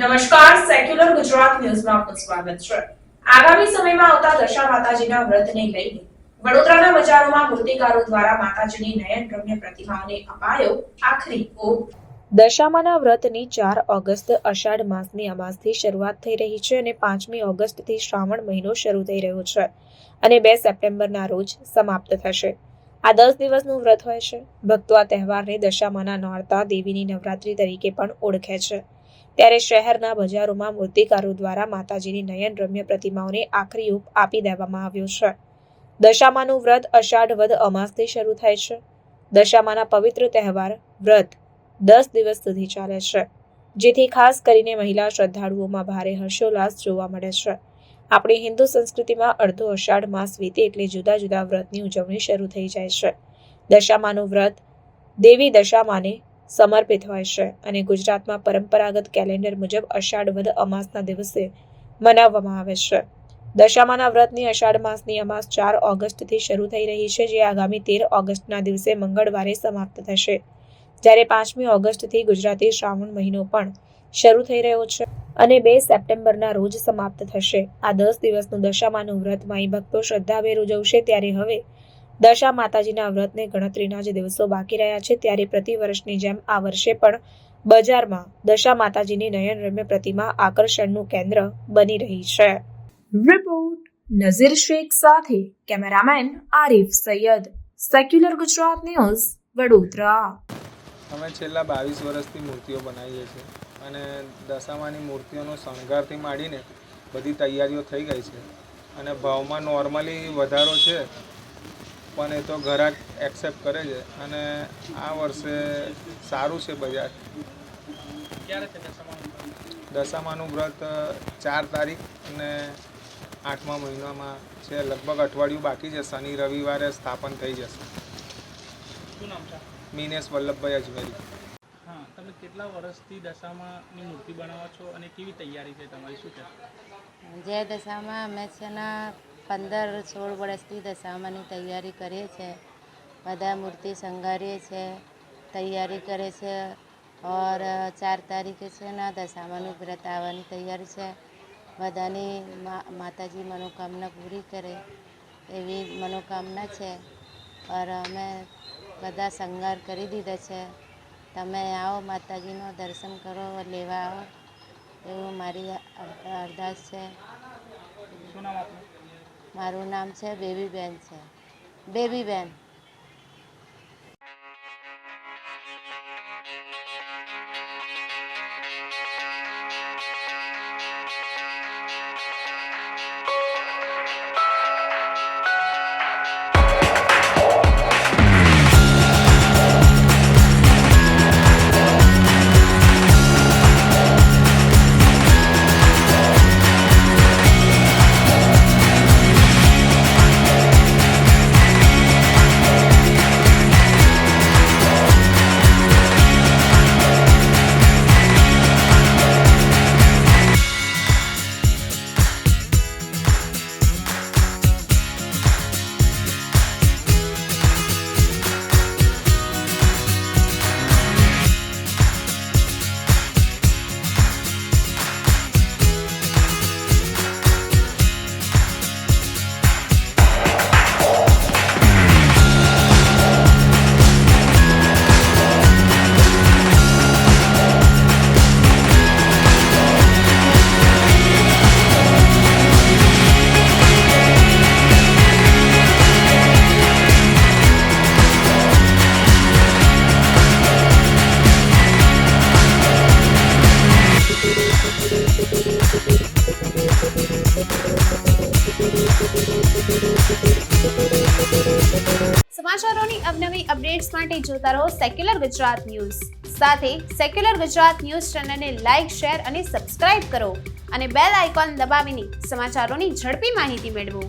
નમસ્કાર, સેક્યુલર ગુજરાત ન્યૂઝમાં આપનું સ્વાગત છે। આગામી સમયમાં આવતા દશા માતાજીના વ્રતને લઈને વડોદરાના બજારોમાં મૂર્તિકારો દ્વારા માતાજીની નયનરમ્ય પ્રતિમાઓને અપાયો આખરી ઓપ। દશામાના વ્રતની 4 ઓગસ્ટ અષાઢ માસની અમાસથી શરૂઆત થઈ રહી છે અને 5મી ઓગસ્ટથી શ્રાવણ મહિનો શરૂ થઈ રહ્યો છે અને 2 સપ્ટેમ્બરના રોજ સમાપ્ત થશે। આ 10 દિવસનું વ્રત હોય છે। ભક્તો આ તહેવારને દશામાના નોરતા દેવીની નવરાત્રી તરીકે પણ ઓળખે છે। ત્યારે શહેરના બજારોમાં મૂર્તિકારો દ્વારા માતાજીની નયનરમ્ય પ્રતિમાઓને આખરી ઓપ આપી દેવામાં આવ્યો છે। દશામાનું વ્રત અષાઢ વદ અમાસથી શરૂ થાય છે। દશામાના પવિત્ર તહેવાર વ્રત 10 દિવસ સુધી ચાલે છે, જેથી ખાસ કરીને મહિલા શ્રદ્ધાળુઓમાં ભારે હર્ષોલ્લાસ જોવા મળે છે। આપણી હિન્દુ સંસ્કૃતિમાં અડધો અષાઢ માસ વીતે એટલે જુદા જુદા વ્રતની ઉજવણી શરૂ થઈ જાય છે। દશામાનું વ્રત દેવી દશામાને સમર્પિત હોય છે અને ગુજરાતમાં પરંપરાગત કેલેન્ડર મુજબ અષાઢ વદ અમાસના દિવસે મનાવવામાં આવે છે। દશામાના વ્રતની અષાઢ માસની અમાસ 4 ઓગસ્ટથી શરૂ થઈ રહી છે, જે આગામી 13 ઓગસ્ટના દિવસે મંગળવારે સમાપ્ત થશે। જ્યારે 5મી ઓગસ્ટથી ગુજરાતી શ્રાવણ મહિનો પણ શરૂ થઈ રહ્યો છે અને 2 સપ્ટેમ્બરના રોજ સમાપ્ત થશે। આ 10 દિવસનું દશામાનું વ્રત માઈ ભક્તો શ્રદ્ધાભેર ઉજવશે। ત્યારે હવે દશા માતાજીના વ્રતને ગણતરીના જ દિવસો બાકી રહ્યા છે, ત્યારે પ્રતિ વર્ષની જેમ આ વર્ષે પણ બજારમાં દશા માતાજીની નયનરમ્ય પ્રતિમા આકર્ષણનું કેન્દ્ર બની રહી છે। રિપોર્ટ નઝીર શેખ સાથે cameraman Arif Sayyed, secular Gujarat news, Vadodara. અમે છેલ્લા 22 વર્ષથી મૂર્તિઓ બનાવીએ છીએ અને દશામાની મૂર્તિઓનો શણગારથી માંડીને બધી તૈયારીઓ થઈ ગઈ છે અને ભાવમાં નોર્મલી વધારો છે, પણ એ તો ગ્રાહક એક્સેપ્ટ કરે છે અને આ વર્ષે સારું છે બજાર। ક્યારે છે દશામાનું વ્રત 4 તારીખ અને 8મા મહિનામાં છે। લગભગ અઠવાડિયું બાકી છે। શનિ રવિવારે સ્થાપન થઈ જશે। શું નામ છે? મિનેશ વલ્લભભાઈ અજમેરી। હા, તમે કેટલા વર્ષથી દશામાની મૂર્તિ બનાવો છો અને કેવી તૈયારી છે તમારી, શું છે? જય દશામાં અમે છે ને 15-16 વર્ષથી દશામાની તૈયારી કરીએ છીએ। બધા મૂર્તિ શણગારીએ છીએ, તૈયારી કરે છે ઓર 4 તારીખે છે ને દશામાનું વ્રત આવવાની તૈયારી છે। બધાની માતાજી મનોકામના પૂરી કરે એવી મનોકામના છે ઓર અમે બધા શણગાર કરી દીધા છે। તમે આવો, માતાજીનો દર્શન કરો, લેવા આવો એવું મારી અરદાસ છે। શું નામ આપનું? મારું નામ છે બેબીબેન છે, બેબીબેન। સમાચારોની અવનવી અપડેટ્સ માટે જોતા રહો સેક્યુલર ગુજરાત ન્યૂઝ। સાથે સેક્યુલર ગુજરાત ન્યૂઝ ચેનલને લાઇક, શેર અને સબસ્ક્રાઇબ કરો અને બેલ આઇકોન દબાવીને સમાચારોની ઝડપી માહિતી મેળવો।